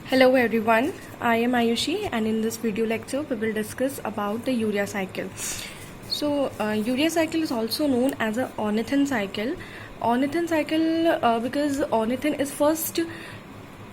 Hello everyone, I am Ayushi and in this video lecture we will discuss about the urea cycle. So urea cycle is also known as a ornithine cycle. Ornithine cycle because ornithine is first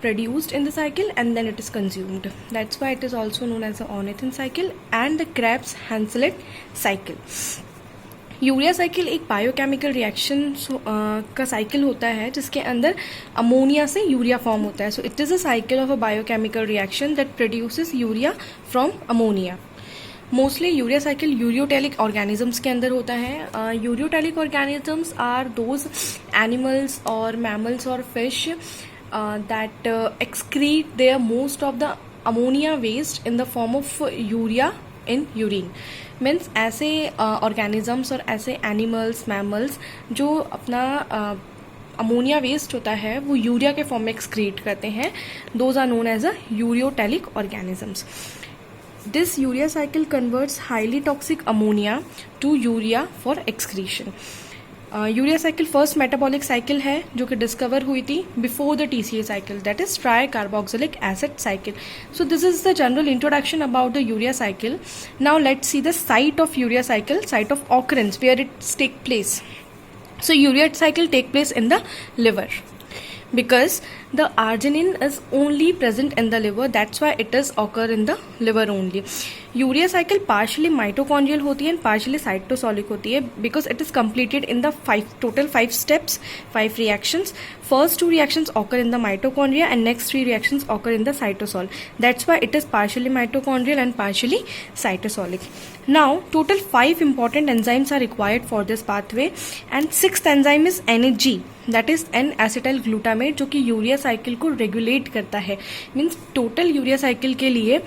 produced in the cycle and then it is consumed. That's why it is also known as the ornithine cycle and the Krebs-Hanselit cycle. Urea cycle एक biochemical reaction का cycle होता है जिसके अंदर ammonia से urea form होता है. So it is a cycle of a biochemical reaction that produces urea from ammonia. Mostly urea cycle ureotelic organisms के अंदर होता है. Ureotelic organisms are those animals और मैमल्स और fish that excrete their most of the ammonia waste in the form of urea in urine. Means ऐसे organisms और ऐसे animals mammals जो अपना अमोनिया वेस्ट होता है वो यूरिया के फॉर्म में एक्सक्रीट करते हैं. Those are known as a ureotelic organisms. This urea cycle converts highly toxic ammonia to urea for excretion. Urea cycle first metabolic cycle है जो कि डिस्कवर हुई थी before the TCA cycle, that is tricarboxylic acid cycle. So this is the general introduction about the urea cycle. Now let's see the site of urea cycle, site of occurrence where its take place. So urea cycle take place in the liver because the arginine is only present in the liver, that's why it is occur in the liver only. Urea cycle partially mitochondrial होती है and partially cytosolic होती है because it is completed in the total 5 steps, 5 reactions. First 2 reactions occur in the mitochondria and next 3 reactions occur in the cytosol. That's why it is partially mitochondrial and partially cytosolic. Now total 5 important enzymes are required for this pathway and 6th enzyme is NAG, that is N-acetyl glutamate, जो कि urea cycle को regulate करता है. Means total urea cycle के लिए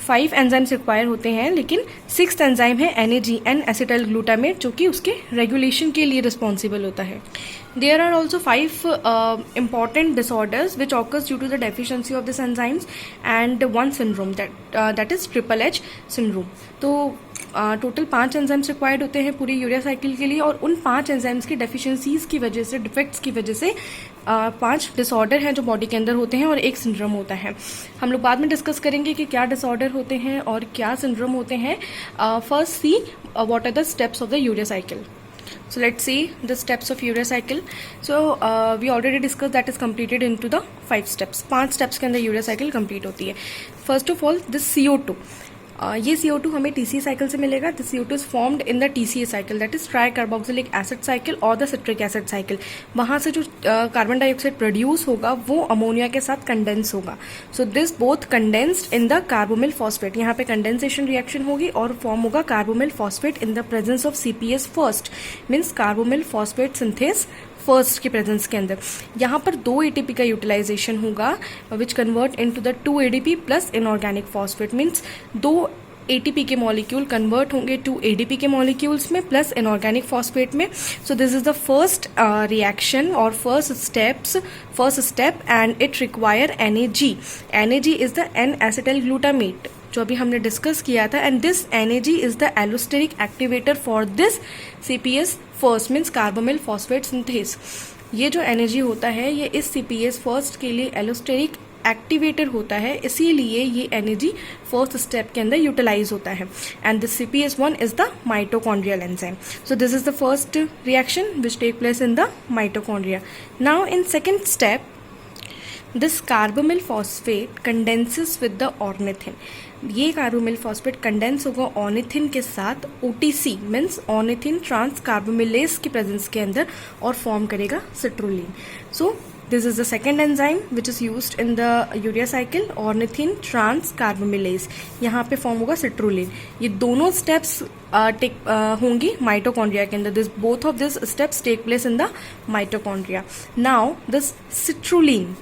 5 enzymes require होते हैं लेकिन 6th एंजाइम है NAG, N-acetyl glutamate, जो कि उसके रेगुलेशन के लिए रिस्पॉन्सिबल होता है. There are also 5 important disorders which occurs due to the deficiency of these enzymes and one syndrome that is triple H syndrome. तो टोटल 5 एंजाइम्स रिक्वायर्ड होते हैं पूरी यूरिया साइकिल के लिए और उन 5 एंजाइम्स की डेफिशिएंसीज की वजह से, डिफेक्ट्स की वजह से 5 डिसऑर्डर हैं जो बॉडी के अंदर होते हैं और एक सिंड्रोम होता है. हम लोग बाद में डिस्कस करेंगे कि क्या डिसऑर्डर होते हैं और क्या सिंड्रोम होते हैं. First see what are the steps of the urea cycle. So let's see the steps of urea cycle. So we already discussed that is completed into the 5 steps. 5 steps के अंदर urea cycle complete होती है. First of all this CO2. ये CO2 हमें TCA cycle से मिलेगा. This CO2 is formed in the TCA cycle, that is tricarboxylic acid cycle और the citric acid cycle. वहां से जो कार्बन डाइऑक्साइड प्रोड्यूस होगा वो अमोनिया के साथ कंडेंस होगा. So this both condensed in the carbamoyl phosphate. यहाँ पे कंडेंसेशन रिएक्शन होगी और फॉर्म होगा carbamoyl phosphate in the presence of CPS first, means carbamoyl phosphate synthase first के प्रेजेंस के अंदर. यहाँ पर 2 ATP का यूटिलाइजेशन होगा which convert into the 2 ADP plus inorganic phosphate. Means 2 ATP के मॉलिक्यूल कन्वर्ट होंगे 2 ADP के मॉलिक्यूल्स में प्लस इनऑर्गेनिक फॉस्फेट में. So this is the first reaction और first step and it require NAG. NAG is the N-acetyl glutamate जो अभी हमने discuss किया था and this NAG is the allosteric activator for this CPS first, means carbamoyl phosphate synthase. ये जो NAG होता है ये इस CPS फर्स्ट के लिए एलोस्टेरिक एक्टिवेटर होता है, इसीलिए ये NAG फर्स्ट स्टेप के अंदर यूटिलाइज होता है. And this CPS1 is the mitochondrial enzyme. So this is the first reaction which take place in the mitochondria. Now in second step this carbamoyl phosphate condenses with the ornithine. ये carbamoyl phosphate condense होगा ornithine के साथ OTC means ornithine transcarbamylase की presence के अंदर और form करेगा citrulline. So this is the second enzyme which is used in the urea cycle, ornithine trans कार्बोमिलेज. यहाँ पे फॉर्म होगा सिट्रोलिन. ये दोनों स्टेप्स होंगी माइटोकॉन्ड्रिया के अंदर. This both of this steps take place in the mitochondria. Now this citrulline,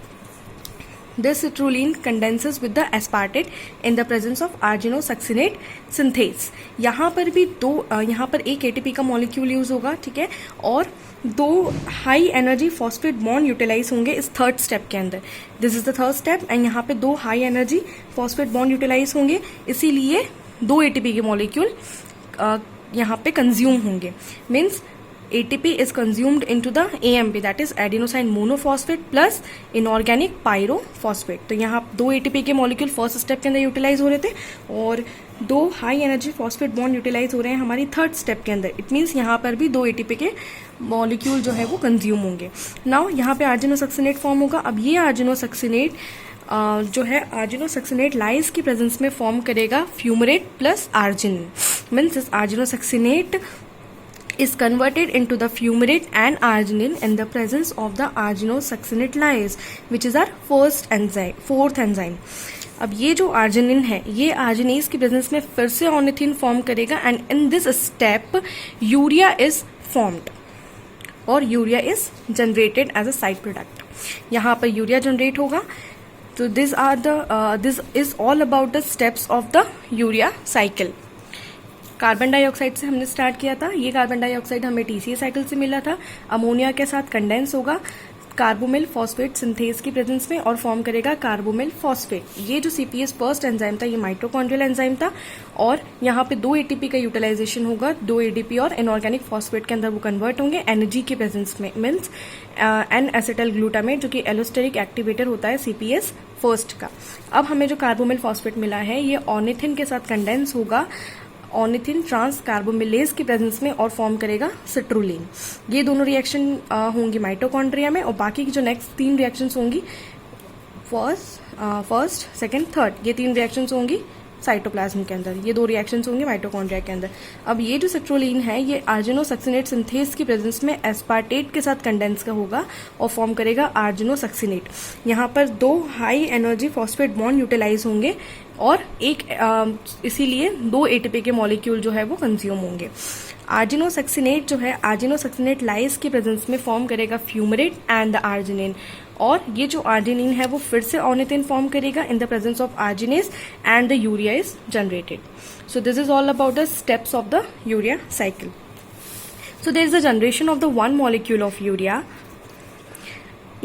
this citrulline condenses with the aspartate in the presence of arginosuccinate synthase. यहाँ पर भी यहाँ पर एक ATP का मॉलिक्यूल यूज होगा, ठीक है, और 2 high energy phosphate bond utilise होंगे इस थर्ड स्टेप के अंदर. This is the third step and यहाँ पे 2 high energy phosphate bond utilise होंगे, इसीलिए 2 ATP के मॉलिक्यूल यहाँ पे कंज्यूम होंगे. Means ATP is consumed into the AMP, that is adenosine monophosphate plus inorganic pyrophosphate. तो यहाँ 2 ATP के मॉलिक्यूल फर्स्ट स्टेप के अंदर यूटिलाइज हो रहे थे और 2 high energy phosphate bond utilise हो रहे हैं हमारी थर्ड स्टेप के अंदर. इट मीन्स यहाँ पर भी 2 ATP के मॉलिक्यूल जो है वो कंज्यूम होंगे. नाउ यहाँ पे आर्जिनोसक्सिनेट फॉर्म होगा. अब ये आर्जिनोसक्सिनेट जो है आर्जिनोसक्सिनेट लाइज की प्रेजेंस में फॉर्म करेगा fumarate plus arginine. Means this argininosuccinate is converted into the fumarate and arginine in the presence of the arginosuccinate lyase, which is our fourth enzyme. अब ये जो आर्जिनिन है ये आर्जिनेज की presence में फिर से ऑर्निथिन फॉर्म करेगा and in this step urea is formed और urea is generated as a side product. यहाँ पर यूरिया जनरेट होगा. तो this is all about the steps of the urea cycle. Carbon dioxide से हमने स्टार्ट किया था. ये कार्बन डाइऑक्साइड हमें TCA साइकिल से मिला था. अमोनिया के साथ कंडेंस होगा कार्बोमिल फॉस्फेट सिंथेज की प्रेजेंस में और फॉर्म करेगा कार्बोमिल फॉस्फेट. ये जो CPS फर्स्ट एंजाइम था ये माइटोकॉन्ड्रियल एंजाइम था और यहाँ पे 2 ATP का यूटिलाइजेशन होगा. 2 ADP और इनऑर्गेनिक फॉस्फेट के अंदर वो कन्वर्ट होंगे एनर्जी की प्रेजेंस में. मीन्स एन एसिटाइल ग्लूटामेट जो कि एलोस्टेरिक एक्टिवेटर होता है CPS फर्स्ट का. अब हमें जो कार्बोमिल फॉस्फेट मिला है ये ऑर्निथिन के साथ कंडेंस होगा ऑर्निथिन ट्रांस कार्बोमिलेज की प्रेजेंस में और फॉर्म करेगा सिट्रुलिन. ये दोनों रिएक्शन होंगी माइटोकॉन्ड्रिया में और बाकी की जो नेक्स्ट 3 रिएक्शंस होंगी फर्स्ट सेकंड थर्ड ये 3 रिएक्शंस होंगी साइटोप्लाज्म के अंदर. ये 2 रिएक्शंस होंगे माइटोकॉन्ड्रिया के अंदर. अब ये जो सिट्रुलिन है ये आर्जिनोसक्सिनेट सिंथेज की प्रेजेंस में एस्पार्टेट के साथ कंडेंस का होगा और फॉर्म करेगा आर्जिनोसक्सिनेट. यहाँ पर 2 high energy phosphate bond utilise होंगे और इसीलिए 2 ATP के मॉलिक्यूल जो है वो कंज्यूम होंगे. आर्जिनोसक्सिनेट जो है आर्जिनोसक्सिनेट लाइस की प्रेजेंस में फॉर्म करेगा फ्यूमरेट एंड द आर्जिनिन और ये जो आर्जिनिन है वो फिर से ऑर्निथिन फॉर्म करेगा in the presence of arginase and the urea is generated. So this is all about the steps of the urea cycle. So there is the generation of the 1 molecule of urea.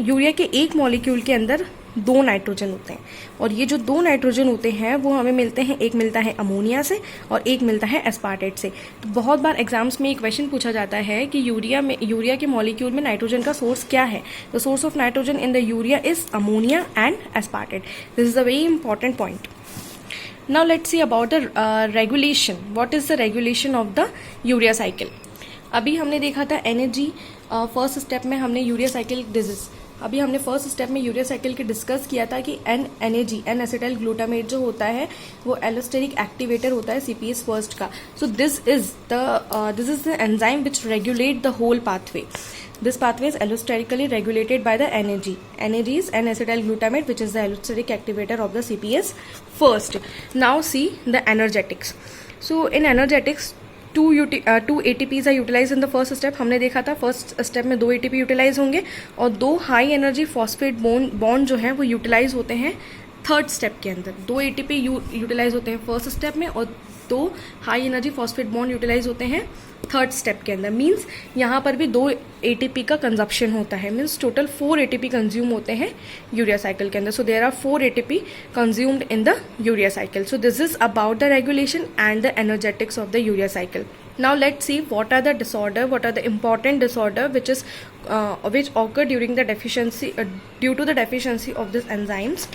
Urea के एक molecule के अंदर 2 nitrogen होते हैं और ये जो 2 nitrogen होते हैं वो हमें मिलते हैं. एक मिलता है अमोनिया से और एक मिलता है एस्पार्टेट से. तो बहुत बार एग्जाम्स में एक क्वेश्चन पूछा जाता है कि यूरिया के मॉलिक्यूल में नाइट्रोजन का सोर्स क्या है. The source of nitrogen in the urea is ammonia and aspartate. This is a very important point. Now let's see about the regulation. What is the regulation of the urea cycle. अभी हमने देखा था energy first step में हमने urea cycle अभी हमने first step में urea cycle के डिस्कस किया था कि एन एसिटाइल ग्लूटामेट जो होता है वो एलोस्टेरिक एक्टिवेटर होता है CPS फर्स्ट का. So this is the enzyme which regulate the whole pathway. This pathway is allosterically regulated by the NAG. NAG is N-acetyl glutamate, which is the allosteric activator of the CPS first. Now see the energetics. So in energetics, 2 ATPs are utilized in the first step. हमने देखा था first step में 2 ATP utilise होंगे और 2 high energy phosphate bond जो है वो utilise होते हैं थर्ड स्टेप के अंदर. 2 ATP यूटिलाइज होते हैं फर्स्ट स्टेप में और 2 high energy phosphate bond utilise होते हैं थर्ड स्टेप के अंदर. मीन्स यहाँ पर भी 2 ATP का कंजप्शन होता है. मीन्स टोटल 4 ATP कंज्यूम होते हैं यूरिया साइकिल के अंदर. So there are 4 ATP consumed in the urea cycle. So this is about the regulation and the energetics of the urea cycle. Now let's see what are the important disorder which occur during the deficiency due to the deficiency of these enzymes.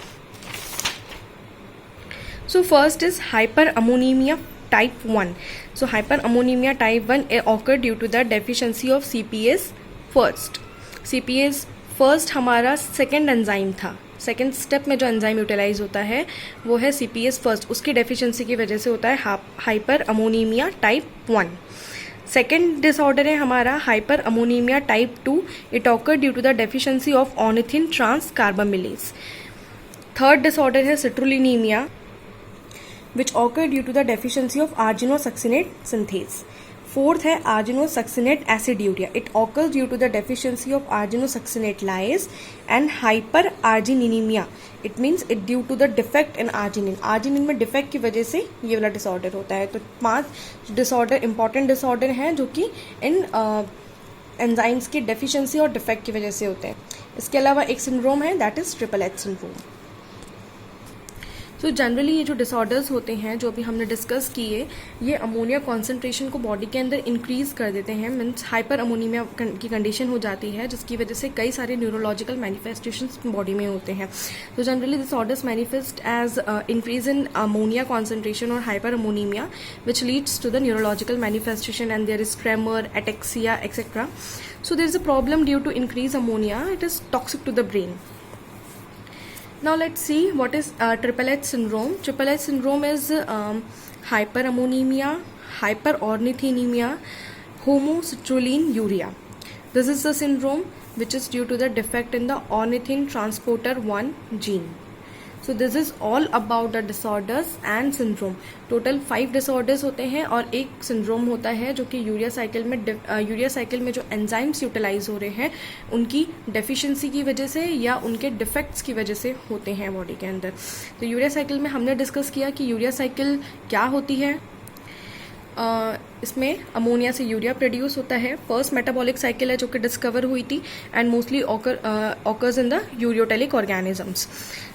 So first is hyperammonemia type 1. So hyperammonemia type 1 occur due to the deficiency of CPS first. CPS first हमारा second enzyme था. Second step में जो enzyme utilise होता है वो है CPS first. उसकी deficiency की वजह से होता है hyperammonemia type 1. Second disorder है हमारा hyperammonemia type 2. It occur due to the deficiency of ornithine transcarbamylase. Third disorder है citrullinemia which occur due to the deficiency of argininosuccinate synthase. Fourth है arginosuccinate aciduria. It occurs due to the deficiency of arginosuccinate lyase and hyperargininemia. It means it due to the defect in arginine. Arginine में defect की वजह से ये वाला disorder होता है. तो 5 डिसऑर्डर इंपॉर्टेंट डिसऑर्डर हैं जो कि इन एंजाइम्स की डेफिशिएंसी और डिफेक्ट की वजह से होते हैं. इसके अलावा एक सिंड्रोम है that is triple H syndrome. तो जनरली ये जो डिसऑर्डर्स होते हैं जो अभी हमने डिस्कस किए, ये अमोनिया कॉन्सेंट्रेशन को बॉडी के अंदर इंक्रीज कर देते हैं, मीन्स हाइपर अमोनीमिया की कंडीशन हो जाती है, जिसकी वजह से कई सारे न्यूरोलॉजिकल मैनिफेस्टेशंस बॉडी में होते हैं. तो generally disorders manifest as increase in ammonia concentration और hyperammonemia which leads to the neurological manifestation and there is tremor, ataxia, etcetera. So there is a problem due to increased ammonia. It is toxic to the brain. Now let's see what is triple H syndrome. Triple H syndrome is hyperammonemia, hyperornithinemia, homocysteine. This is the syndrome which is due to the defect in the ornithine transporter 1 gene. So this is all about the disorders and syndrome. Total 5 disorders होते हैं और एक syndrome होता है जो कि urea cycle में जो एंजाइम्स यूटिलाइज हो रहे हैं उनकी डेफिशिएंसी की वजह से या उनके डिफेक्ट्स की वजह से होते हैं बॉडी के अंदर. तो यूरिया साइकिल में हमने डिस्कस किया कि यूरिया साइकिल क्या होती है. इसमें अमोनिया से यूरिया प्रोड्यूस होता है. फर्स्ट मेटाबॉलिक साइकिल है जो कि डिस्कवर हुई थी and mostly occurs in the ureotelic organisms.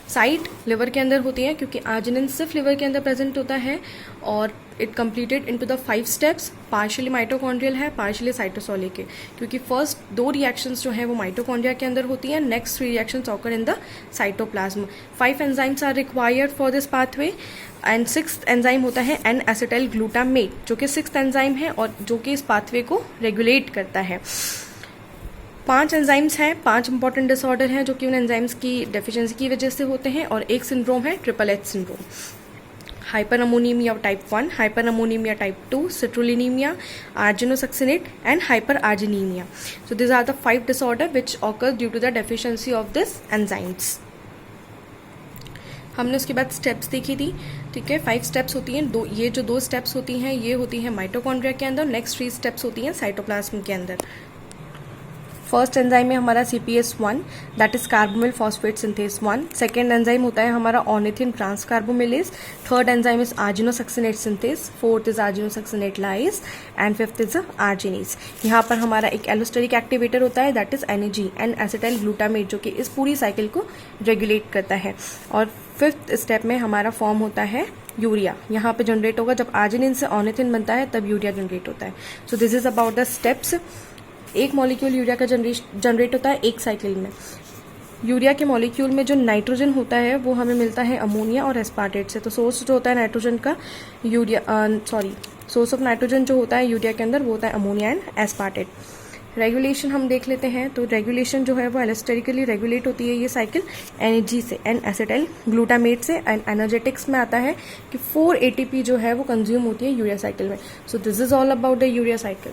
Site liver के अंदर होती है क्योंकि आर्जिनिन सिर्फ लिवर के अंदर प्रेजेंट होता है और it completed into the 5 steps. Partially mitochondrial है, पार्शियली साइटोसोलिक है, क्योंकि फर्स्ट 2 रिएक्शंस जो हैं वो माइटोकॉन्ड्रिया के अंदर होती हैं. Next 3 reactions occur in the cytoplasm. 5 enzymes are required for this pathway and 6th enzyme होता है एन एसिटाइल ग्लूटामेट जो कि 6th एंजाइम है और जो कि इस पाथवे को रेगुलेट करता है. 5 एंजाइम्स हैं, 5 इंपॉर्टेंट डिसऑर्डर हैं जो कि उन एंजाइम्स की डेफिशिएंसी की वजह से होते हैं और एक सिंड्रोम है triple H syndrome. Hyperammonemia type 1, hyperammonemia type 2, citrullinemia, argininosuccinate and hyperargininemia. So this are the 5 disorder which occur due to the deficiency of this enzymes. हमने उसके बाद स्टेप्स देखी थी. ठीक है, 5 स्टेप्स होती हैं. ये जो 2 स्टेप्स होती हैं ये होती हैं माइटोकॉन्ड्रिया के अंदर. नेक्स्ट 3 स्टेप्स होती हैं साइटोप्लाज्म के अंदर. फर्स्ट एंजाइम है हमारा CPS1 that is carbamoyl phosphate synthase 1. Second enzyme होता है हमारा ornithine transcarbamylase. Third enzyme is argininosuccinate synthase. Fourth is argininosuccinate lyase and fifth is arginase. यहाँ पर हमारा एक एलोस्टेरिक एक्टिवेटर होता है that is NAG N acetyl glutamate जो कि इस पूरी साइकिल को रेगुलेट करता है. और 5th स्टेप में हमारा फॉर्म होता है यूरिया. यहाँ पे जनरेट होगा जब आर्जिनिन से ऑर्निथिन बनता है तब यूरिया जनरेट होता है. सो this is about the steps. एक मॉलिक्यूल यूरिया का जनरेट होता है एक साइकिल में. यूरिया के मॉलिक्यूल में जो नाइट्रोजन होता है वो हमें मिलता है अमोनिया और एस्पार्टेट से. तो सोर्स जो होता है नाइट्रोजन का सोर्स ऑफ नाइट्रोजन जो होता है यूरिया के अंदर वो होता है अमोनिया एंड एस्पार्टेट. रेगुलेशन हम देख लेते हैं. तो रेगुलेशन जो है वो एलोस्टेरिकली रेगुलेट होती है ये साइकिल NAG से एन एसिटाइल ग्लूटामेट से. एंड एनर्जेटिक्स में आता है कि 4 ATP जो है वो कंज्यूम होती है यूरिया साइकिल में. So this is all about the urea cycle.